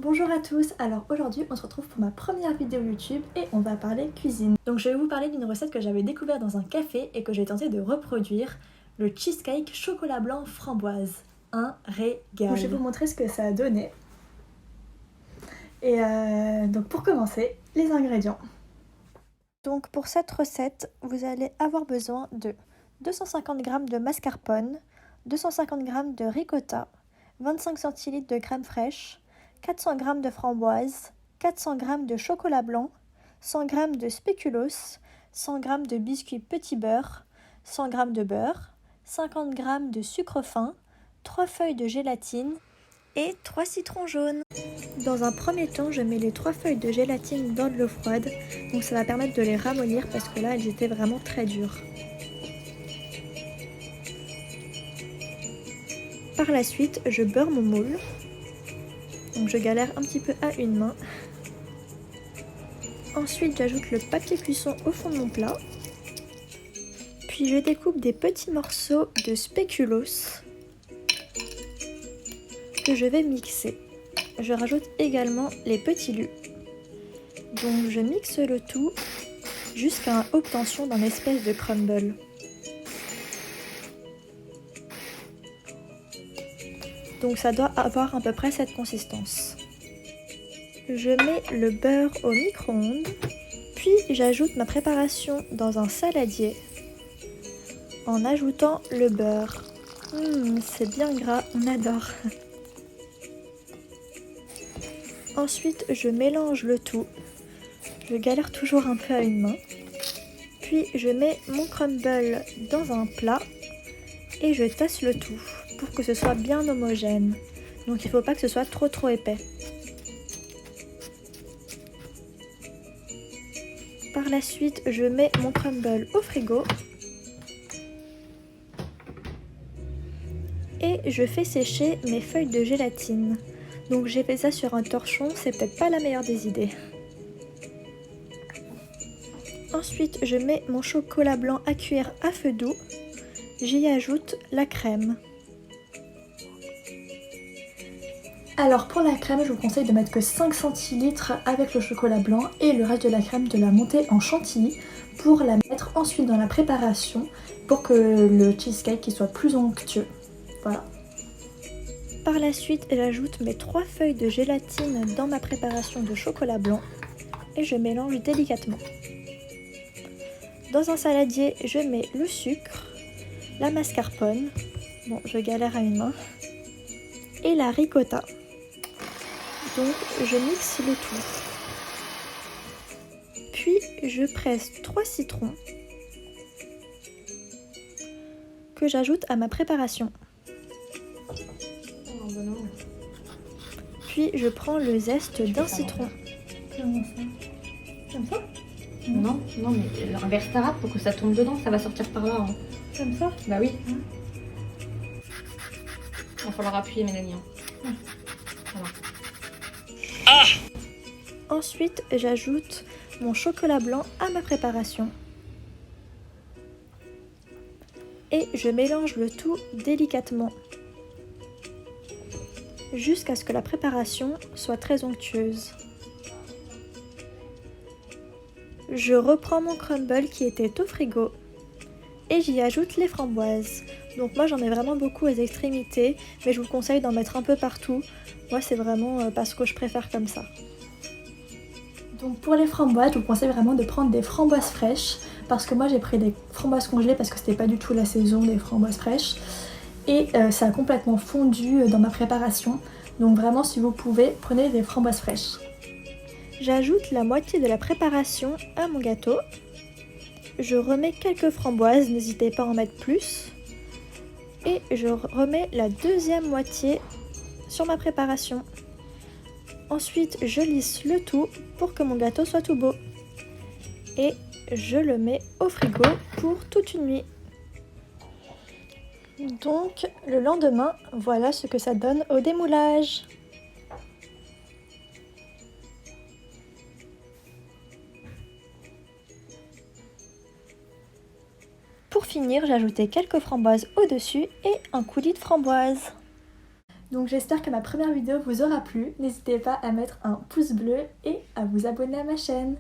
Bonjour à tous, alors aujourd'hui on se retrouve pour ma première vidéo YouTube et on va parler cuisine. Donc je vais vous parler d'une recette que j'avais découverte dans un café et que j'ai tenté de reproduire, le cheesecake chocolat blanc framboise. Un régal. Donc je vais vous montrer ce que ça a donné. Et donc pour commencer, les ingrédients. Donc pour cette recette, vous allez avoir besoin de 250 g de mascarpone, 250 g de ricotta, 25 cl de crème fraîche, 400 g de framboise, 400 g de chocolat blanc, 100 g de spéculoos, 100 g de biscuits petit beurre, 100 g de beurre, 50 g de sucre fin, 3 feuilles de gélatine et 3 citrons jaunes. Dans un premier temps, je mets les 3 feuilles de gélatine dans de l'eau froide, donc ça va permettre de les ramollir parce que là elles étaient vraiment très dures. Par la suite, je beurre mon moule. Donc je galère un petit peu à une main. Ensuite, j'ajoute le papier cuisson au fond de mon plat. Puis je découpe des petits morceaux de spéculoos que je vais mixer. Je rajoute également les petits lus. Donc je mixe le tout jusqu'à l'obtention d'un espèce de crumble. Donc ça doit avoir à peu près cette consistance. Je mets le beurre au micro-ondes, puis j'ajoute ma préparation dans un saladier en ajoutant le beurre. C'est bien gras, on adore. Ensuite, je mélange le tout. Je galère toujours un peu à une main. Puis je mets mon crumble dans un plat et je tasse le tout pour que ce soit bien homogène. Donc il ne faut pas que ce soit trop épais. Par la suite, je mets mon crumble au frigo et je fais sécher mes feuilles de gélatine. Donc j'ai fait ça sur un torchon, c'est peut-être pas la meilleure des idées. Ensuite, je mets mon chocolat blanc à cuire à feu doux. J'y ajoute la crème. Alors pour la crème, je vous conseille de mettre que 5 centilitres avec le chocolat blanc et le reste de la crème de la monter en chantilly pour la mettre ensuite dans la préparation pour que le cheesecake soit plus onctueux. Voilà. Par la suite, j'ajoute mes 3 feuilles de gélatine dans ma préparation de chocolat blanc et je mélange délicatement. Dans un saladier, je mets le sucre, la mascarpone, bon je galère à une main, et la ricotta. Donc je mixe le tout. Puis je presse 3 citrons que j'ajoute à ma préparation. Puis je prends le zeste d'un citron. Comme ça? Non, mais inverse ta râpe pour que ça tombe dedans, ça va sortir par là. Hein. Comme ça? Bah oui. Il va falloir appuyer, Mélanie. Voilà. Ah! Ensuite, j'ajoute mon chocolat blanc à ma préparation. Et je mélange le tout délicatement jusqu'à ce que la préparation soit très onctueuse. Je reprends mon crumble qui était au frigo et j'y ajoute les framboises. Donc moi j'en mets vraiment beaucoup aux extrémités, mais je vous conseille d'en mettre un peu partout. Moi c'est vraiment parce que je préfère comme ça. Donc pour les framboises, je vous conseille vraiment de prendre des framboises fraîches parce que moi j'ai pris des framboises congelées parce que c'était pas du tout la saison des framboises fraîches. Et ça a complètement fondu dans ma préparation. Donc vraiment si vous pouvez, prenez des framboises fraîches. J'ajoute la moitié de la préparation à mon gâteau. Je remets quelques framboises, n'hésitez pas à en mettre plus. Et je remets la deuxième moitié sur ma préparation. Ensuite, je lisse le tout pour que mon gâteau soit tout beau. Et je le mets au frigo pour toute une nuit. Donc, le lendemain, voilà ce que ça donne au démoulage. Pour finir, j'ai ajouté quelques framboises au-dessus et un coulis de framboise. Donc j'espère que ma première vidéo vous aura plu. N'hésitez pas à mettre un pouce bleu et à vous abonner à ma chaîne.